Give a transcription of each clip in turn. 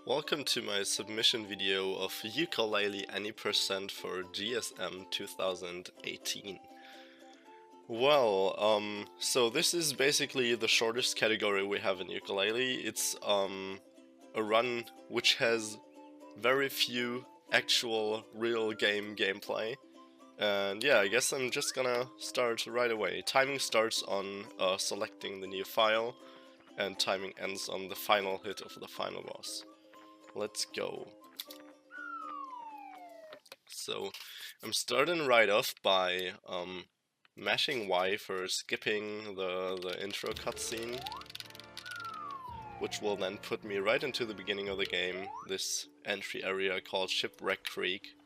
Welcome to my submission video of Yooka-Laylee any percent for GSM 2018. Well, so this is basically the shortest category we have in Yooka-Laylee. It's a run which has very few actual real gameplay. And yeah, I guess I'm just gonna start right away. Timing starts on selecting the new file, and timing ends on the final hit of the final boss. Let's go. So I'm starting right off by mashing Y for skipping the intro cutscene, which will then put me right into the beginning of the game, this entry area called Shipwreck Creek,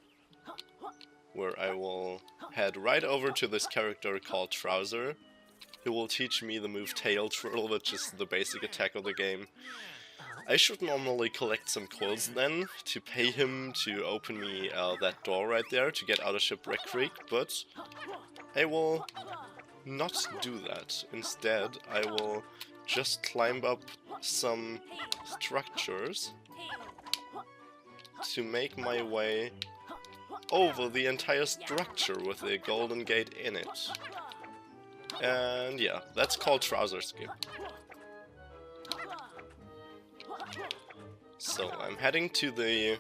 where I will head right over to this character called Trouser, who will teach me the move Tail Twirl, which is the basic attack of the game. I should normally collect some coins then, to pay him to open me that door right there to get out of Shipwreck Creek, but I will not do that. Instead, I will just climb up some structures to make my way over the entire structure with a golden gate in it. And yeah, that's called Trouser Skip. So I'm heading to the,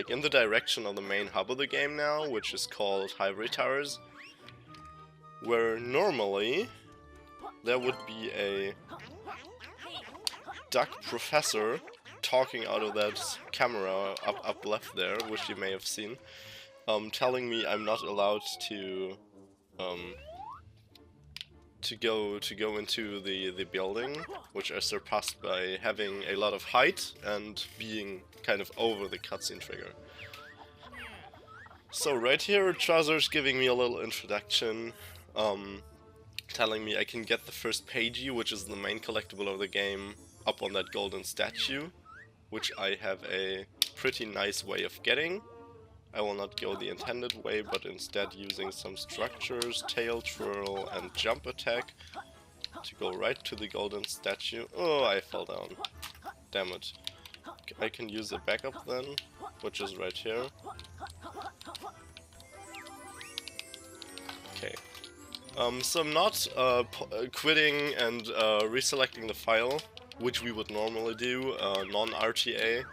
in the direction of the main hub of the game now, which is called Ivory Towers, where normally there would be a duck professor talking out of that camera up left there, which you may have seen, telling me I'm not allowed to go into the building, which I surpassed by having a lot of height and being kind of over the cutscene trigger. So right here, Trouser's giving me a little introduction, telling me I can get the first pagey, which is the main collectible of the game, up on that golden statue, which I have a pretty nice way of getting. I will not go the intended way, but instead using some structures, tail twirl and jump attack to go right to the golden statue. Oh, I fell down. Damn it. I can use a backup then, which is right here. Okay. So I'm not quitting and reselecting the file, which we would normally do, non-RTA.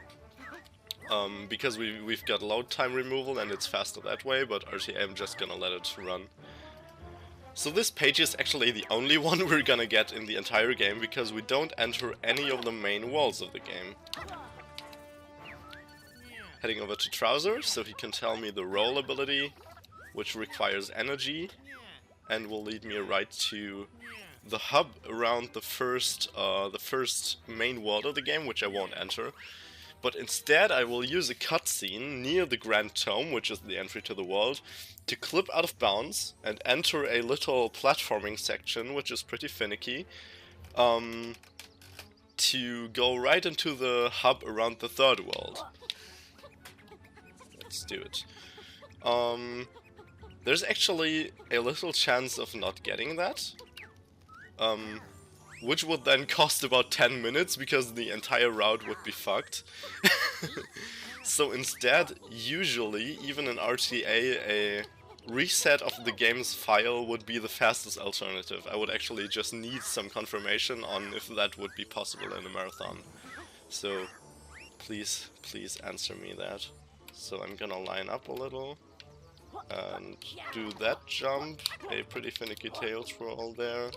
Because we've got load time removal and it's faster that way, but RTA I'm just gonna let it run. So this page is actually the only one we're gonna get in the entire game, because we don't enter any of the main walls of the game. Heading over to Trouser, so he can tell me the roll ability, which requires energy, and will lead me right to the hub around the first main world of the game, which I won't enter. But instead I will use a cutscene near the Grand Tome, which is the entry to the world, to clip out of bounds and enter a little platforming section, which is pretty finicky, to go right into the hub around the third world. Let's do it. There's actually a little chance of not getting that. Which would then cost about 10 minutes, because the entire route would be fucked. So instead, usually, even in RTA, a reset of the game's file would be the fastest alternative. I would actually just need some confirmation on if that would be possible in a marathon. So please answer me that. So I'm gonna line up a little and do that jump, a pretty finicky tail twirl there.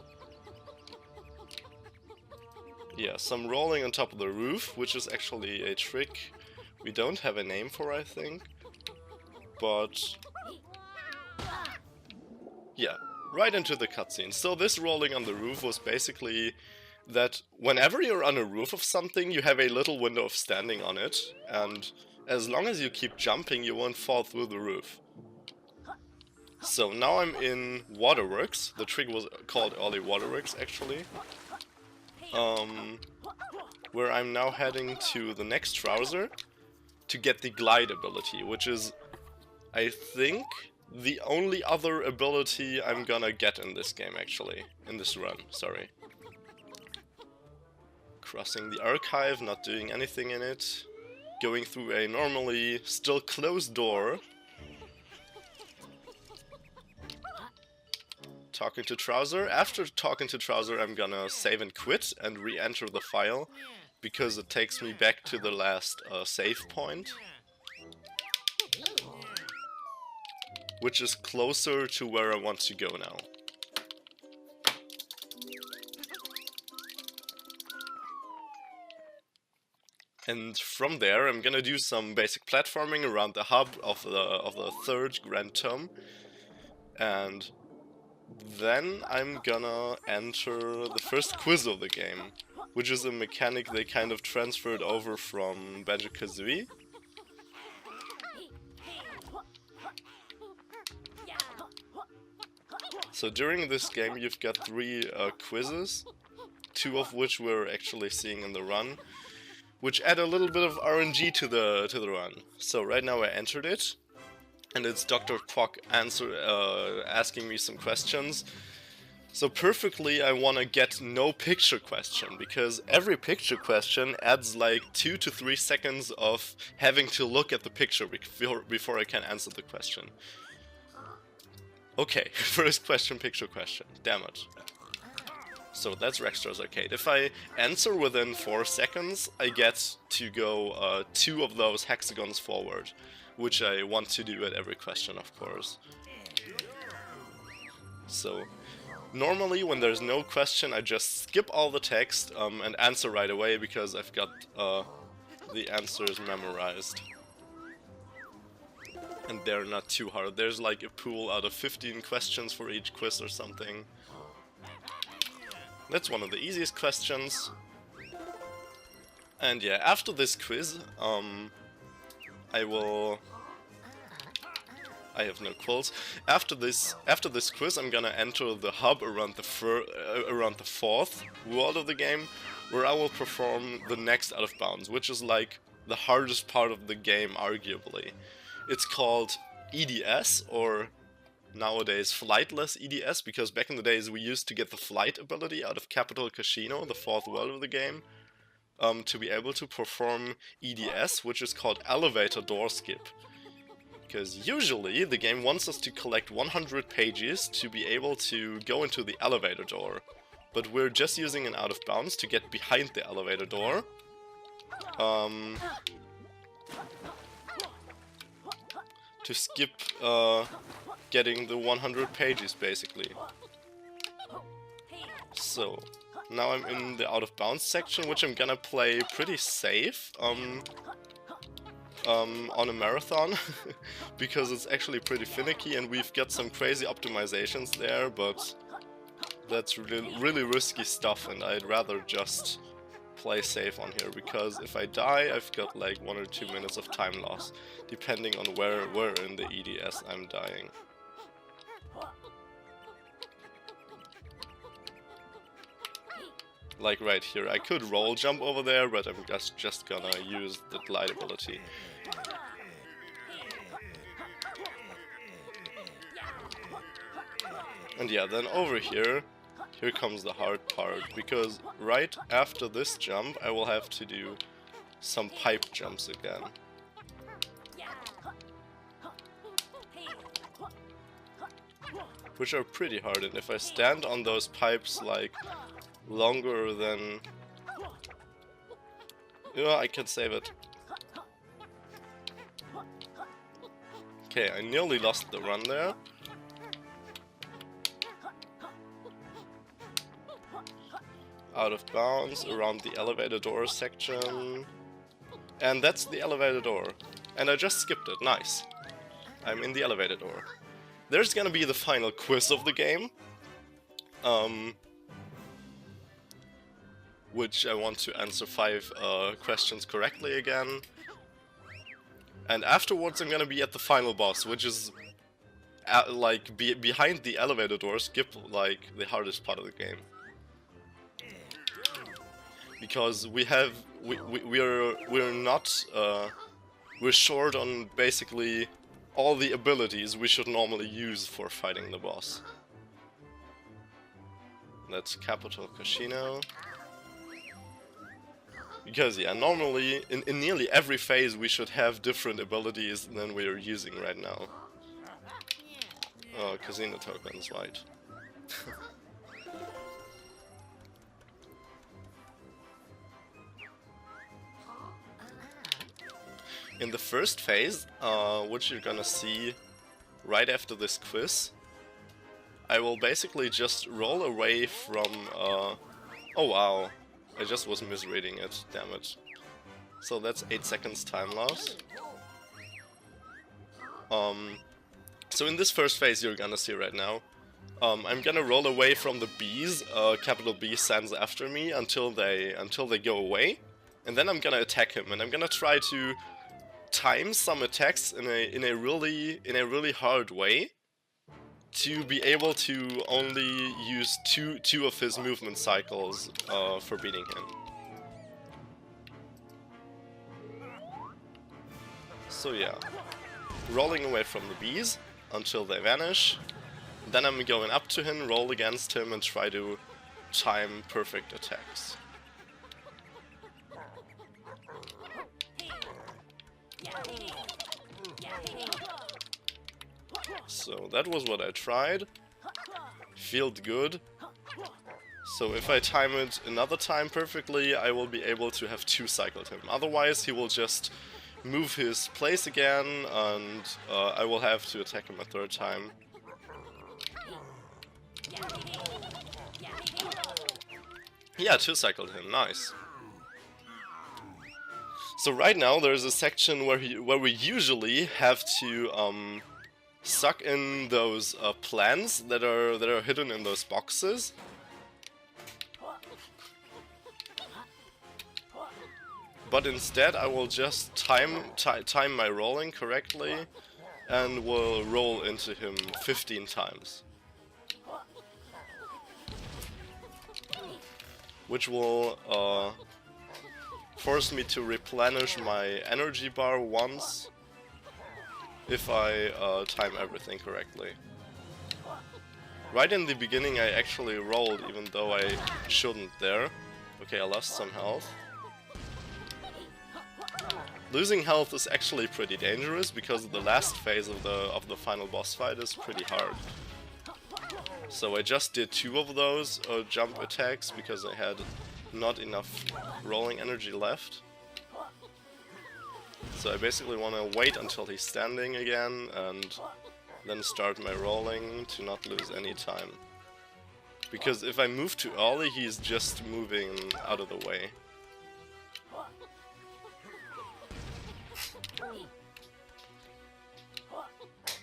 Yeah, some rolling on top of the roof, which is actually a trick we don't have a name for, I think. But yeah, right into the cutscene. So this rolling on the roof was basically that whenever you're on a roof of something, you have a little window of standing on it, and as long as you keep jumping, you won't fall through the roof. So now I'm in Waterworks. The trick was called Early Waterworks, actually. Where I'm now heading to the next Trouser to get the glide ability, which is, I think, the only other ability I'm gonna get in this game, actually. In this run, sorry. Crossing the archive, not doing anything in it. going through a normally still closed door. Talking to Trouser. After talking to Trouser, I'm gonna save and quit and re-enter the file, because it takes me back to the last save point, which is closer to where I want to go now. And from there, I'm gonna do some basic platforming around the hub of the third Grand Tome, and then I'm gonna enter the first quiz of the game, which is a mechanic they kind of transferred over from Banjo-Kazooie. So during this game you've got 3 quizzes, 2 of which we're actually seeing in the run, which add a little bit of RNG to the run. So right now I entered it, and it's Dr. Quack asking me some questions. So perfectly I want to get no picture question, because every picture question adds like 2 to 3 seconds of having to look at the picture before I can answer the question. Okay, first question, picture question. Damn it. So that's Rexstra's Arcade. If I answer within 4 seconds, I get to go 2 of those hexagons forward, which I want to do at every question, of course. So normally when there's no question, I just skip all the text and answer right away, because I've got the answers memorized. And they're not too hard. There's like a pool out of 15 questions for each quiz or something. That's one of the easiest questions. And yeah, after this quiz, I have no quills. After this quiz, I'm gonna enter the hub around the 4th world of the game, where I will perform the next Out of Bounds, which is like the hardest part of the game, arguably. It's called EDS, or nowadays flightless EDS, because back in the days we used to get the flight ability out of Capital Casino, the 4th world of the game, to be able to perform EDS, which is called elevator door skip. Because usually the game wants us to collect 100 pages to be able to go into the elevator door, but we're just using an Out of Bounds to get behind the elevator door. To skip getting the 100 pages, basically. So now I'm in the Out of Bounds section, which I'm gonna play pretty safe on a marathon, because it's actually pretty finicky and we've got some crazy optimizations there, but that's really risky stuff, and I'd rather just play safe on here, because if I die, I've got like 1 or 2 minutes of time loss, depending on where in the EDS I'm dying. Like right here, I could roll jump over there, but I'm just gonna use the glide ability. And yeah, then over here comes the hard part, because right after this jump I will have to do some pipe jumps again. Which are pretty hard, and if I stand on those pipes like longer than... Yeah, I can save it. Okay, I nearly lost the run there. Out of bounds, around the elevator door section. And that's the elevator door. And I just skipped it, nice. I'm in the elevator door. There's gonna be the final quiz of the game. Which I want to answer 5 questions correctly again. And afterwards I'm gonna be at the final boss, which is like behind the elevator door, skip like the hardest part of the game. Because we're short on basically all the abilities we should normally use for fighting the boss. That's Capital Casino. Because yeah, normally in nearly every phase we should have different abilities than we are using right now. Oh, casino tokens, right. In the first phase, which you're gonna see right after this quiz, I will basically just roll away from... oh wow, I just was misreading it, damn it. So that's 8 seconds time loss. So in this first phase you're gonna see right now, I'm gonna roll away from the bees, capital B sends after me until they go away, and then I'm gonna attack him, and I'm gonna try to time some attacks in a really hard way to be able to only use two of his movement cycles for beating him. So yeah, rolling away from the bees until they vanish. Then I'm going up to him, roll against him, and try to time perfect attacks. So that was what I tried. Felt good. So if I time it another time perfectly, I will be able to have 2 cycled him. Otherwise he will just move his place again, and I will have to attack him a 3rd time. Yeah, 2 cycled him, nice. So right now there's a section where we usually have to suck in those plants that are hidden in those boxes. But instead I will just time my rolling correctly and will roll into him 15 times. Which will force me to replenish my energy bar once if I time everything correctly. Right in the beginning I actually rolled even though I shouldn't there. Okay, I lost some health. Losing health is actually pretty dangerous because the last phase of the final boss fight is pretty hard. So I just did 2 of those jump attacks because I had not enough rolling energy left. So I basically want to wait until he's standing again and then start my rolling to not lose any time. Because if I move too early, he's just moving out of the way.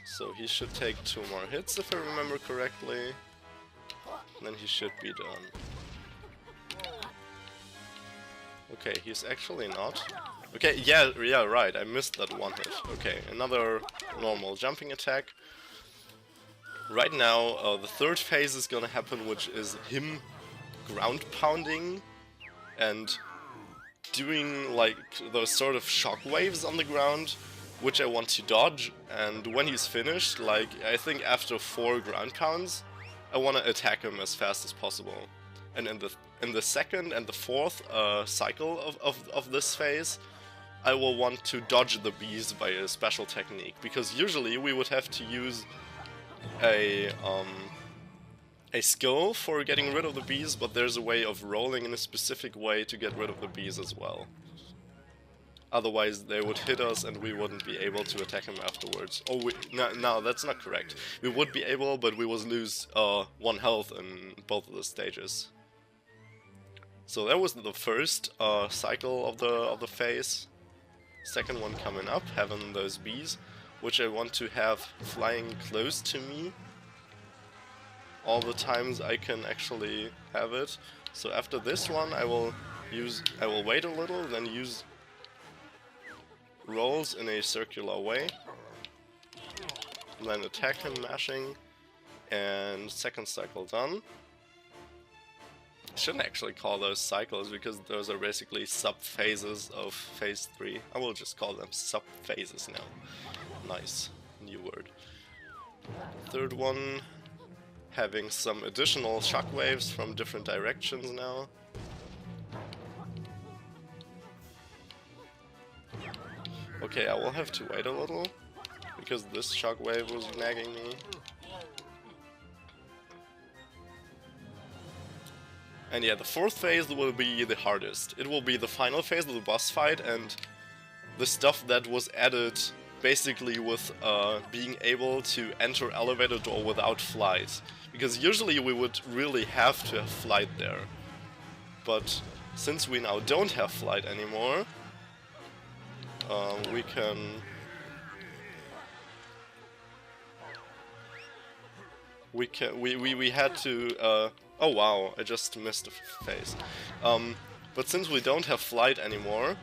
So he should take 2 more hits if I remember correctly. Then he should be done. Okay, he's actually not. Okay, yeah, right, I missed that 1 hit. Okay, another normal jumping attack. Right now, the 3rd phase is gonna happen, which is him ground pounding and doing like those sort of shock waves on the ground, which I want to dodge, and when he's finished, like I think after 4 ground pounds, I want to attack him as fast as possible. And in the 2nd and the 4th cycle of this phase, I will want to dodge the bees by a special technique, because usually we would have to use a skill for getting rid of the bees, but there's a way of rolling in a specific way to get rid of the bees as well. Otherwise they would hit us and we wouldn't be able to attack him afterwards. Oh, no, that's not correct. We would be able, but we would lose 1 health in both of the stages. So that was the first cycle of the phase. Second one coming up, having those bees, which I want to have flying close to me all the times I can actually have it. So after this one I will wait a little, then use rolls in a circular way, then attack him mashing, and 2nd cycle done. I shouldn't actually call those cycles because those are basically sub-phases of phase 3. I will just call them sub-phases now. Nice, new word. 3rd one, having some additional shockwaves from different directions now. Okay, I will have to wait a little, because this shockwave was nagging me. And yeah, the fourth phase will be the hardest. It will be the final phase of the boss fight, and the stuff that was added basically with being able to enter elevator door without flight. Because usually we would really have to have flight there. But since we now don't have flight anymore, we can... We had to... oh wow, I just missed a phase. But since we don't have flight anymore...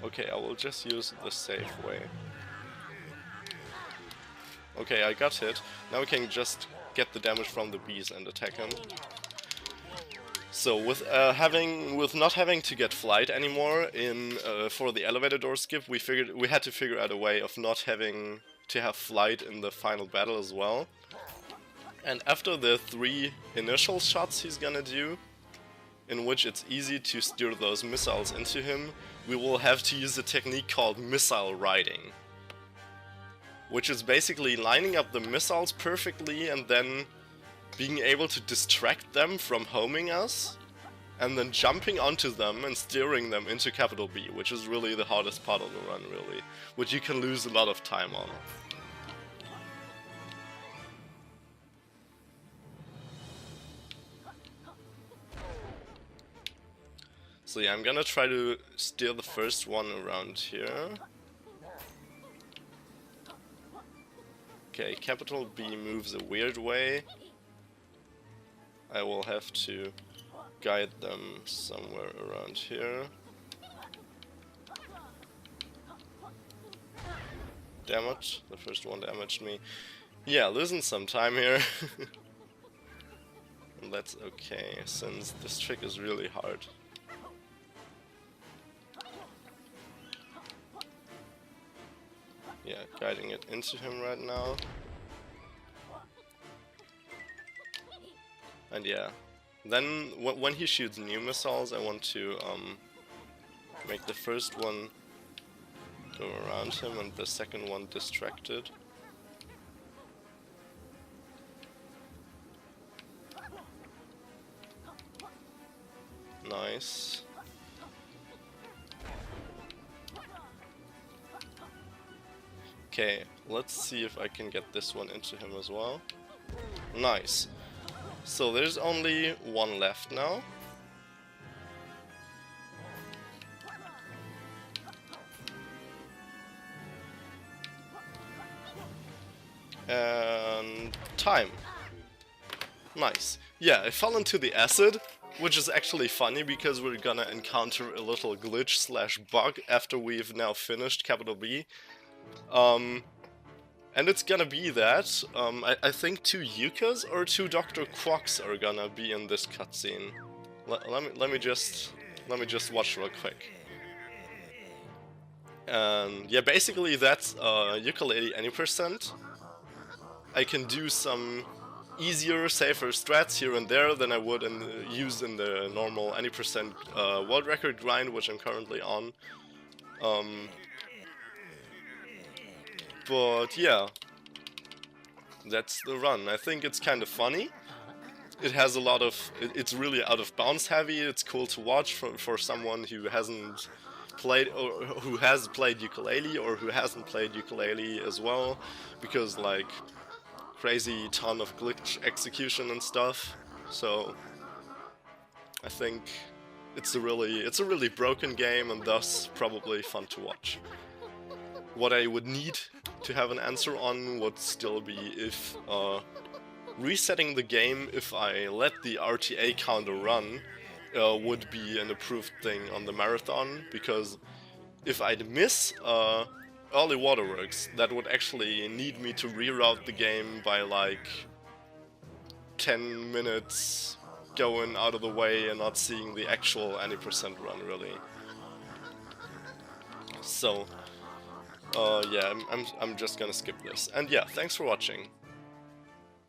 Okay, I will just use the safe way. Okay, I got hit. Now we can just get the damage from the bees and attack him. So with not having to get flight anymore in for the elevator door skip, we had to figure out a way of not having to have flight in the final battle as well. And after the 3 initial shots he's gonna do, in which it's easy to steer those missiles into him, we will have to use a technique called missile riding. Which is basically lining up the missiles perfectly and then being able to distract them from homing us, and then jumping onto them and steering them into capital B, which is really the hardest part of the run, really, which you can lose a lot of time on. So yeah, I'm gonna try to steer the first one around here. Okay, capital B moves a weird way. I will have to guide them somewhere around here. Damn it, the first one damaged me. Yeah, losing some time here. And that's okay, since this trick is really hard. Yeah, guiding it into him right now. And yeah, then when he shoots new missiles, I want to make the first one go around him and the second one distracted. Nice. Okay, let's see if I can get this one into him as well. Nice. So there's only one left now. And time. Nice. Yeah, I fell into the acid, which is actually funny because we're gonna encounter a little glitch slash bug after we've now finished capital B. And it's gonna be that, I think 2 Yukas or 2 Dr. Quocks are gonna be in this cutscene. Let me just watch real quick. And yeah, basically that's Yooka-Laylee any %. I can do some easier, safer strats here and there than I would use in the normal any % world record grind, which I'm currently on. But yeah, that's the run. I think it's kind of funny. It has a lot of... It's really out of bounds heavy. It's cool to watch for someone who hasn't played, or who has played Yooka-Laylee, or who hasn't played Yooka-Laylee as well, because like crazy ton of glitch execution and stuff. So I think it's a really broken game, and thus probably fun to watch. What I would need to have an answer on would still be if resetting the game, if I let the RTA counter run, would be an approved thing on the marathon, because if I'd miss early waterworks, that would actually need me to reroute the game by like 10 minutes going out of the way and not seeing the actual any % run, really. So yeah, I'm just gonna skip this. And yeah, thanks for watching.